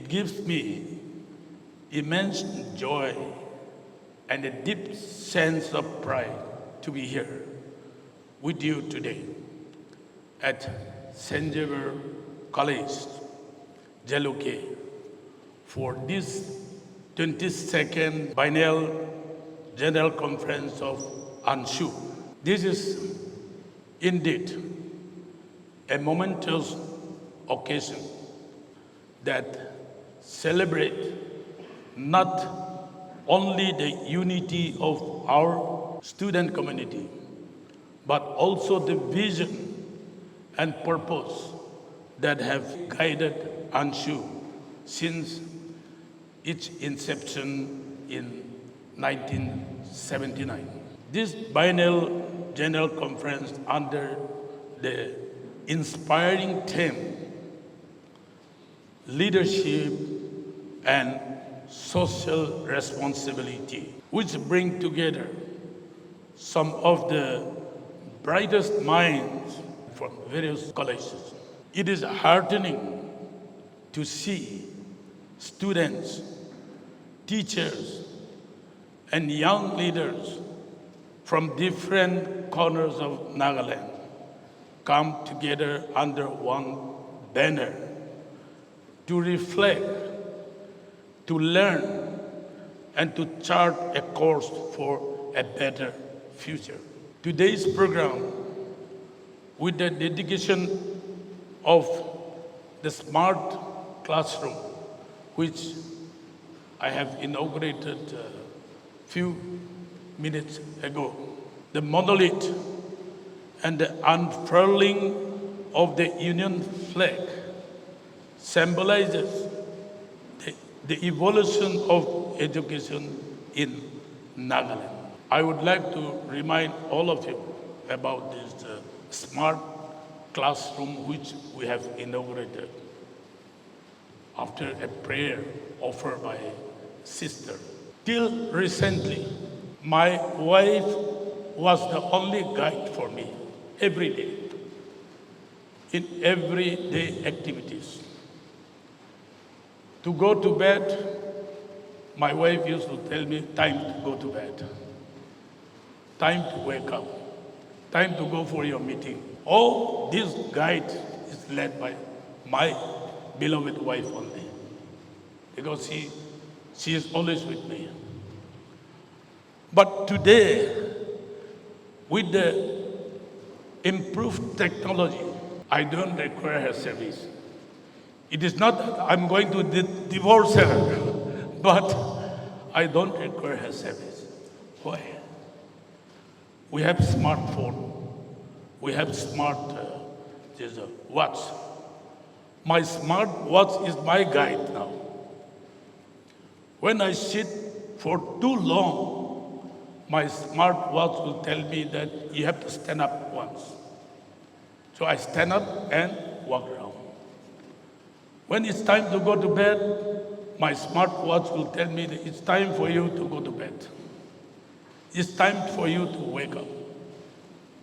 It gives me immense joy and a deep sense of pride to be here with you today at St. Xavier College, Jaluke, for this 22nd Biennial General Conference of ANSHU. This is indeed a momentous occasion that celebrates not only the unity of our student community, but also the vision and purpose that have guided ANSHU since its inception in 1979. This biennial general conference under the inspiring theme, leadership and social responsibility, which bring together some of the brightest minds from various colleges. It is heartening to see students, teachers, and young leaders from different corners of Nagaland come together under one banner to reflect, to learn, and to chart a course for a better future. Today's program, with the dedication of the smart classroom, which I have inaugurated a few minutes ago, the monolith and the unfurling of the Union flag symbolizes the evolution of education in Nagaland. I would like to remind all of you about this smart classroom which we have inaugurated after a prayer offered by a sister. Till recently, my wife was the only guide for me every day, in everyday activities. To go to bed, my wife used to tell me, time to go to bed, time to wake up, time to go for your meeting. All this guide is led by my beloved wife only, because she is always with me. But today, with the improved technology, I don't require her service. It is not that I'm going to divorce her, but I don't require her service. Why? We have smartphone. We have smart watch. My smart watch is my guide now. When I sit for too long, my smart watch will tell me that you have to stand up once. So I stand up and walk around. When it's time to go to bed, my smart watch will tell me that it's time for you to go to bed. It's time for you to wake up.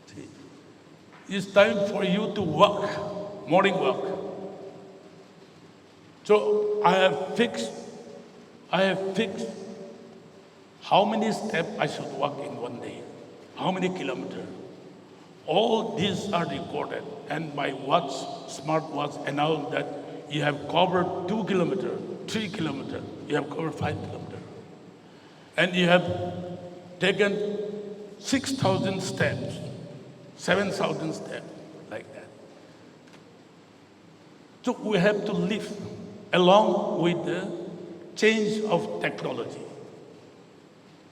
See? It's time for you to walk, morning walk. So I have fixed how many steps I should walk in one day, how many kilometers. All these are recorded, and my watch, smart watch, announced that you have covered 2 kilometers, 3 kilometers, you have covered 5 kilometers. And you have taken 6,000 steps, 7,000 steps, like that. So we have to live along with the change of technology.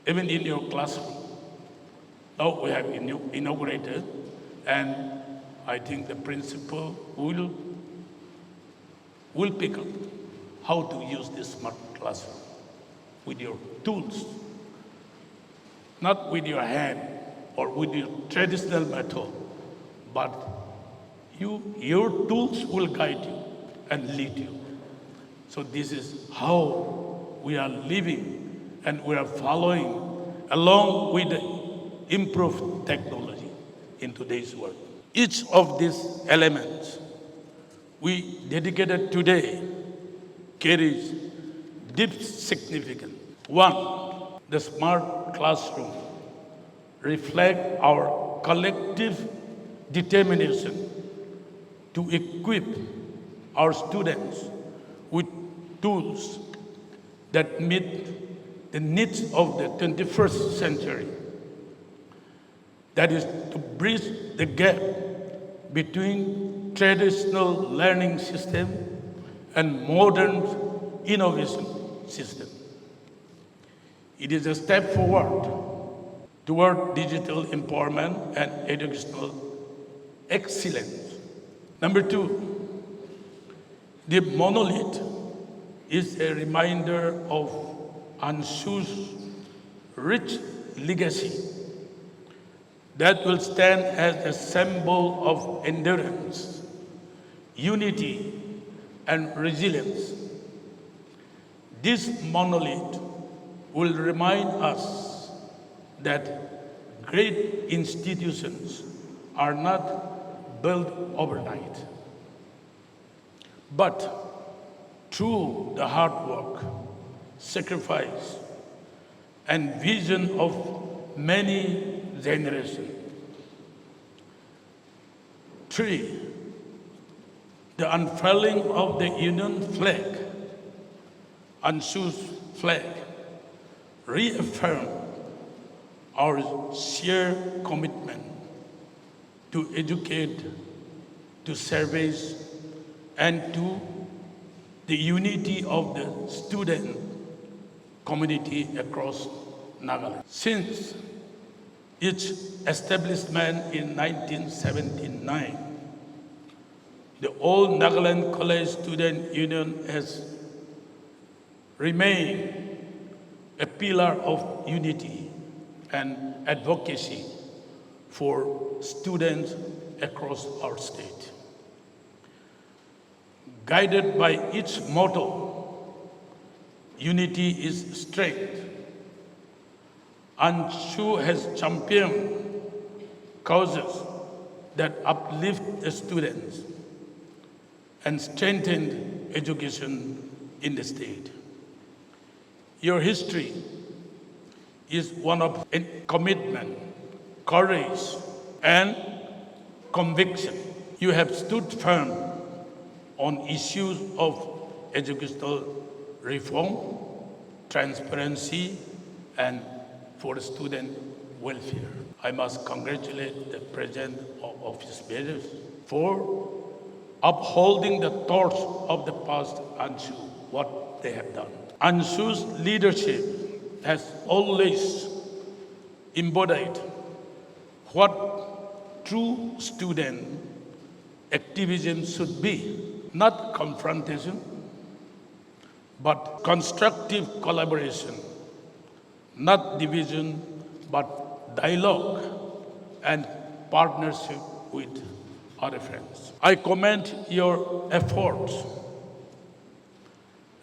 Even in your classroom. Now we have inaugurated, and I think the principal will pick up how to use this smart classroom with your tools, not with your hand or with your traditional method, but your tools will guide you and lead you. So this is how we are living, and we are following along with the improved technology in today's world. Each of these elements we dedicated today carries deep significance. One, the smart classroom reflects our collective determination to equip our students with tools that meet the needs of the 21st century. That is to bridge the gap between traditional learning system and modern innovation system. It is a step forward toward digital empowerment and educational excellence. Number two, the monolith is a reminder of Anshu's rich legacy that will stand as a symbol of endurance, unity, and resilience. This monolith will remind us that great institutions are not built overnight, but through the hard work, sacrifice, and vision of many generations. Three, the unfurling of the Union flag, Anshu's flag, reaffirm our shared commitment to educate, to service, and to the unity of the student community across Nagaland. Since its establishment in 1979, the old Nagaland College Student Union has remained a pillar of unity and advocacy for students across our state. Guided by its motto, unity is strength, Anshu has championed causes that uplift the students and strengthened education in the state. Your history is one of commitment, courage, and conviction. You have stood firm on issues of educational reform, transparency, and for student welfare. I must congratulate the President of Office Bearers for upholding the torch of the past Anshu, what they have done. Anshu's leadership has always embodied what true student activism should be, not confrontation, but constructive collaboration, not division, but dialogue and partnership with other friends. I commend your efforts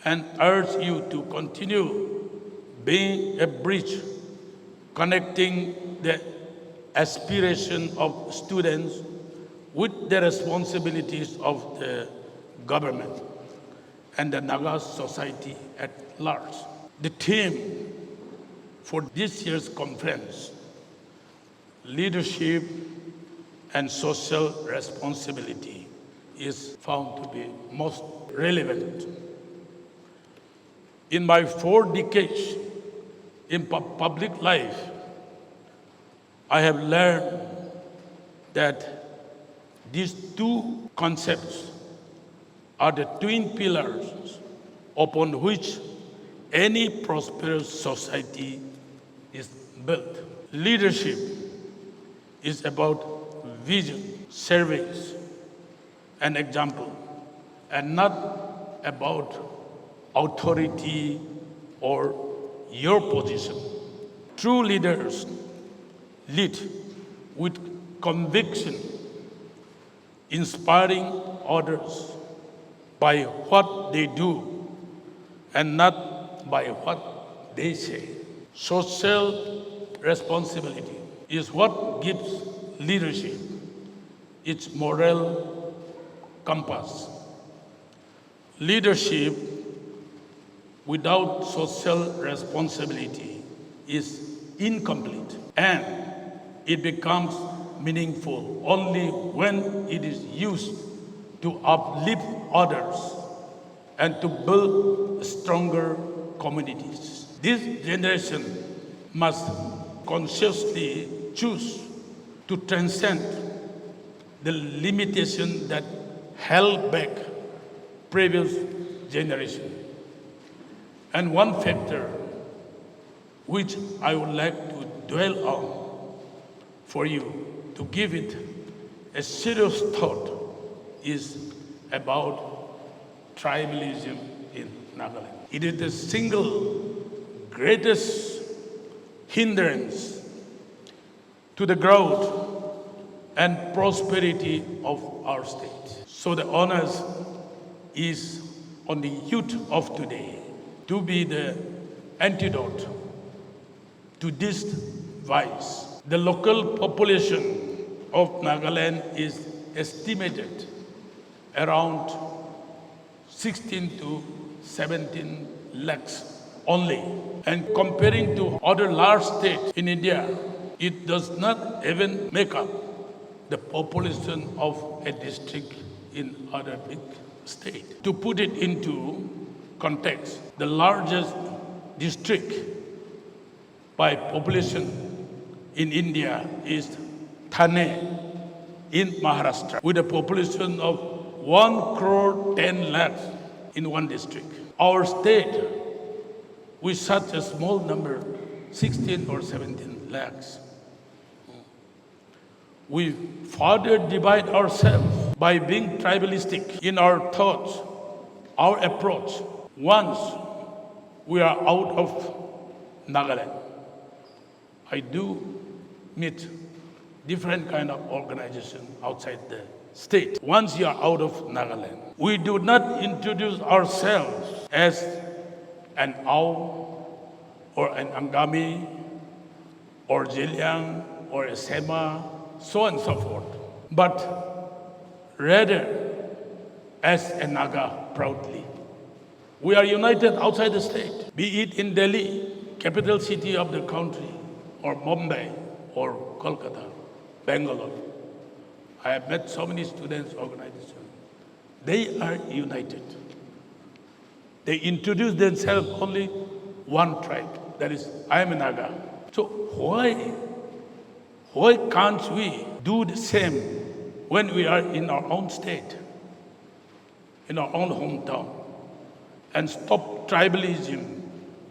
and urge you to continue being a bridge connecting the aspiration of students with the responsibilities of the government and the Naga society at large. The theme for this year's conference, leadership and social responsibility, is found to be most relevant. In my 4 decades in public life, I have learned that these 2 concepts are the twin pillars upon which any prosperous society is built. Leadership is about vision, service, and example, and not about authority or your position. True leaders lead with conviction, inspiring others by what they do and not by what they say. Social responsibility is what gives leadership its moral compass. Leadership without social responsibility is incomplete, and it becomes meaningful only when it is used to uplift others and to build stronger communities. This generation must consciously choose to transcend the limitation that held back previous generation. And one factor which I would like to dwell on for you to give it a serious thought is about tribalism in Nagaland. It is the single greatest hindrance to the growth and prosperity of our state. So the onus is on the youth of today to be the antidote to this vice. The local population of Nagaland is estimated around 16 to 17 lakhs only. And comparing to other large states in India, it does not even make up the population of a district in other big states. To put it into context, the largest district by population in India is Thane in Maharashtra, with a population of 1 crore 10 lakhs in one district. Our state, with such a small number, 16 or 17 lakhs, we further divide ourselves by being tribalistic in our thoughts, our approach. Once we are out of Nagaland, I do meet different kind of organization outside the state. Once you are out of Nagaland, we do not introduce ourselves as an Ao or an Angami or Jiliang or a Sema, so on and so forth, but rather as a Naga proudly. We are united outside the state, be it in Delhi, capital city of the country, or Mumbai, or Kolkata, Bangalore. I have met so many students' organizations. They are united. They introduce themselves only one tribe, that is, I am a Naga. So why can't we do the same when we are in our own state, in our own hometown, and stop tribalism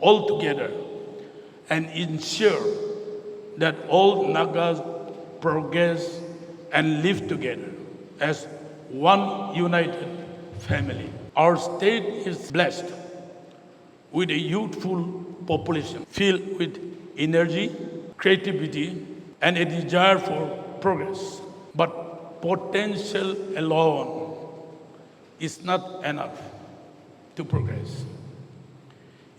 altogether and ensure that all Nagas progress and live together as one united family? Our state is blessed with a youthful population filled with energy, creativity, and a desire for progress. But potential alone is not enough to progress.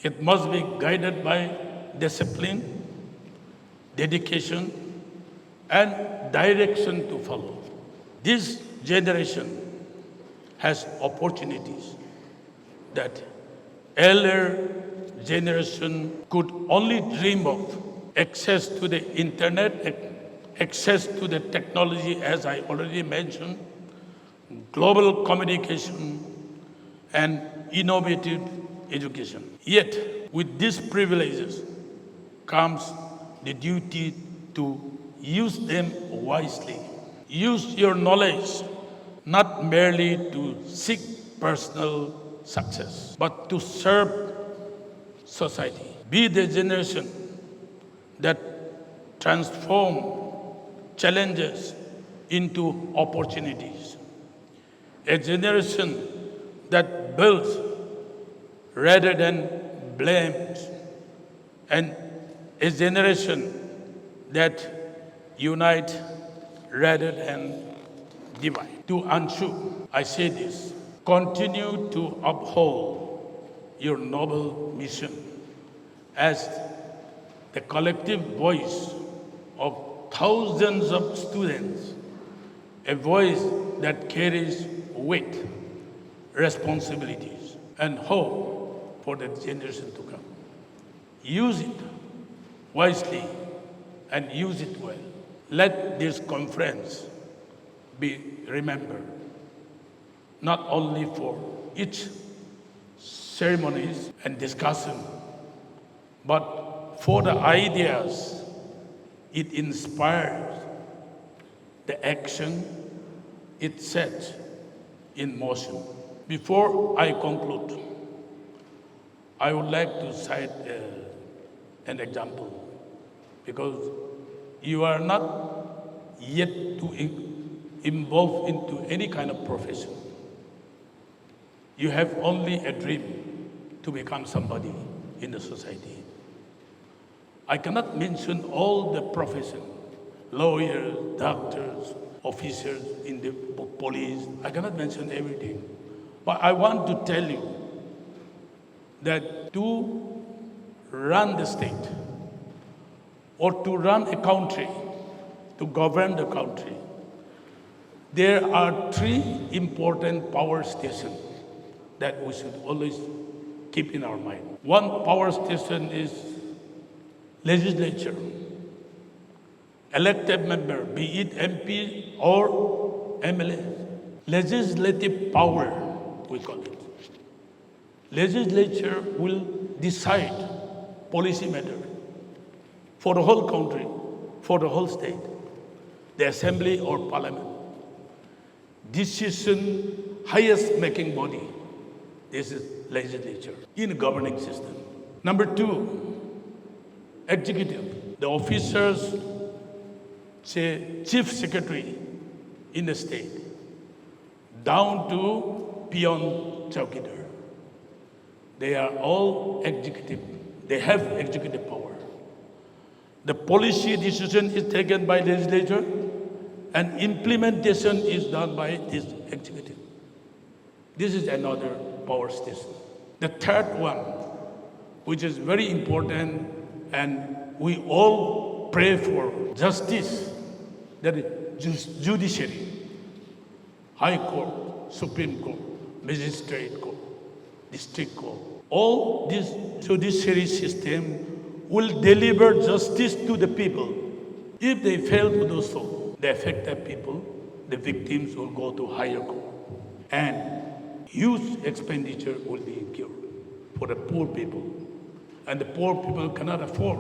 It must be guided by discipline, dedication, and direction to follow. This generation has opportunities that elder generation could only dream of. Access to the internet, access to the technology, as I already mentioned, global communication, and innovative education. Yet, with these privileges comes the duty to use them wisely. Use your knowledge not merely to seek personal success, but to serve society. Be the generation that transform challenges into opportunities. A generation that builds rather than blames, and a generation that unites rather than divide. To Anshu, I say this: continue to uphold your noble mission as the collective voice of thousands of students, a voice that carries weight, responsibilities, and hope for the generation to come. Use it wisely and use it well. Let this conference be remembered not only for each ceremonies and discussion, but for the ideas it inspires, the action it sets in motion. Before I conclude, I would like to cite an example, because you are not yet to involve into any kind of profession. You have only a dream to become somebody in the society. I cannot mention all the profession, lawyers, doctors, officers in the police. I cannot mention everything. But I want to tell you that to run the state or to run a country, to govern the country, there are three important power stations that we should always keep in our mind. One power station is legislature, elected member, be it MP or MLA. Legislative power, we call it. Legislature will decide policy matter for the whole country, for the whole state, the assembly or parliament. Decision, highest making body. This is legislature in a governing system. Number two, executive. The officers, say chief secretary in the state, down to peon chowkidar. They are all executive. They have executive power. The policy decision is taken by legislature and implementation is done by this executive. This is another power station. The third one, which is very important, and we all pray for justice, that is judiciary, high court, supreme court, magistrate court, district court. All this judiciary system will deliver justice to the people. If they fail to do so, the affected people, the victims will go to higher court. And huge expenditure will be incurred for the poor people. And the poor people cannot afford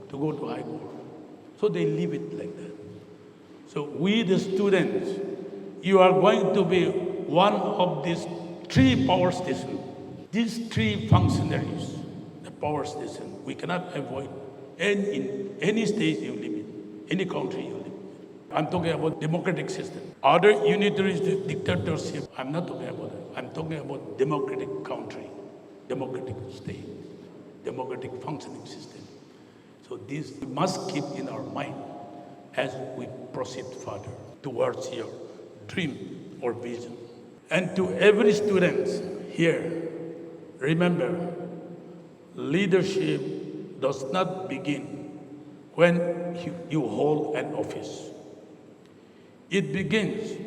to go to high court. So they leave it like that. So we, the students, you are going to be one of these three power stations. These three functionaries, the power station, we cannot avoid in any state you live in, any country you live in. I'm talking about democratic system. Other unitary dictatorship, I'm not talking about that. I'm talking about democratic country, democratic state, democratic functioning system. So this we must keep in our mind as we proceed further towards your dream or vision. And to every student here, remember, leadership does not begin when you hold an office. It begins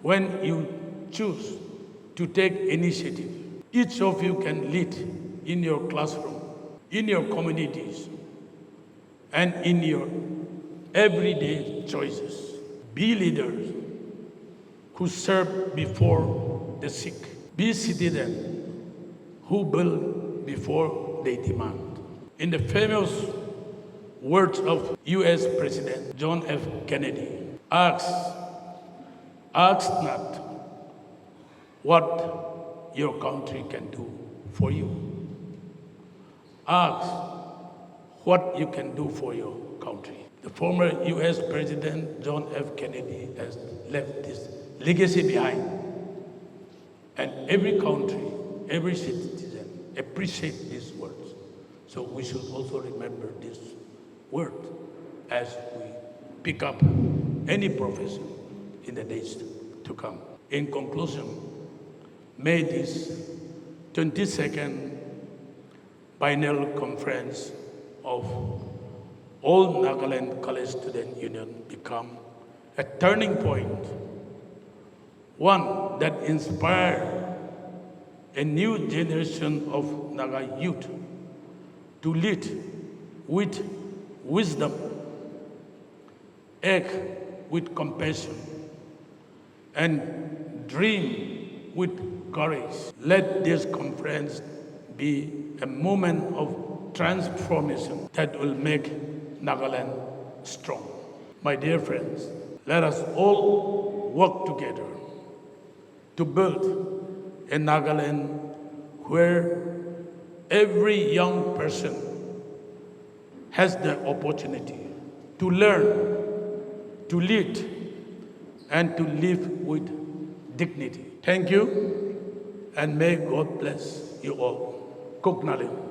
when you choose to take initiative. Each of you can lead in your classroom, in your communities, and in your everyday choices. Be leaders who serve before the sick. Be citizens who build before they demand. In the famous words of US President John F. Kennedy, ask not what your country can do for you. Ask what you can do for your country. The former US President John F. Kennedy has left this legacy behind. And every country, every citizen appreciate these words. So we should also remember this word as we pick up any profession in the days to come. In conclusion, may this 22nd Biennial Conference of all Nagaland College Student Union become a turning point, one that inspires a new generation of Naga youth to lead with wisdom, act with compassion, and dream with courage. Let this conference be a moment of transformation that will make Nagaland strong. My dear friends, let us all work together to build a Nagaland where every young person has the opportunity to learn, to lead, and to live with dignity. Thank you, and may God bless you all. Kuknali.